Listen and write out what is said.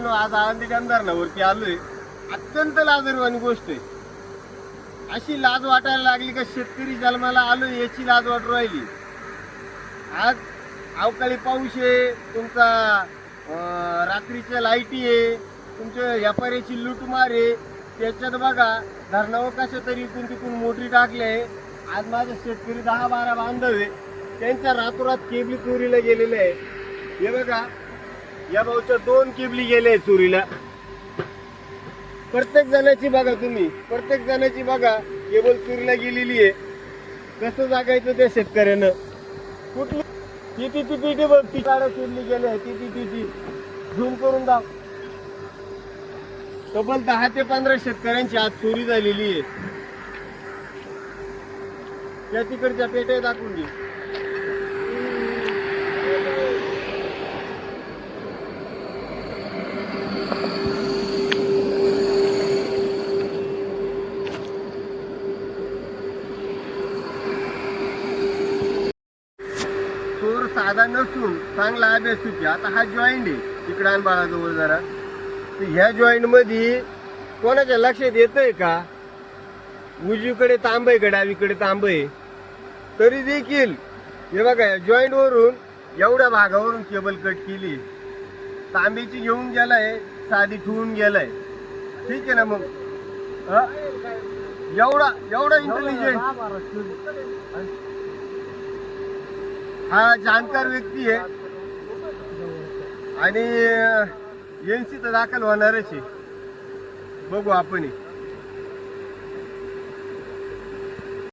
मित्रांनो, आज आळंदी धरणावरती आलोय. अत्यंत लाजरवाणी गोष्ट आहे. अशी लाज वाटायला लागली का शेतकरी जन्माला आलोय याची लाज वाटू राहिली. आज अवकाळी पाऊस आहे, तुमचा रात्रीच्या लाईटी आहे, तुमच्या व्यापाऱ्याची लूटमार आहे. त्याच्यात बघा धरणावर कशा तरी इकून तिकून मोटरी टाकले. आज माझे शेतकरी 10-12 बांधव आहे, त्यांच्या रातोरात केबली चोरीला गेलेले आहे. हे बघा, या भाऊच्या 2 केबली गेले चोरीला. प्रत्येक जणाची बघा, तुम्ही प्रत्येक जणाची बघा केबल चोरीला गेलेली आहे. कसं जागायचं त्या शेतकऱ्यानं? कुठली ती बघ, ती गाड्या चोरली गेल्या, ती झूम करून दाव. तब्बल 10 ते 15 शेतकऱ्यांची आज चोरी झालेली आहे. त्या तिकडच्या पेट्या दाखवून घे. चोर साधा नसून चांगला अभ्यासूची. आता हा जॉईंट आहे, तिकडे आण बाळाजवळ जरा. ह्या जॉईंट मध्ये कोणाच्या लक्षात येतंय का उजवीकडे तांब आहे का डावीकडे तांब आहे? तरी देखील हे बघा, जॉईंट वरून एवढ्या भागावरून केबल कट केली. तांबेची घेऊन गेलाय, साधी ठेवून गेलाय. ठीक आहे ना? मग एवढा इंटेलिजंट हा जाणकार व्यक्ती आहे. आणि एनसी तर दाखल होणारच आहे. बघू आपण.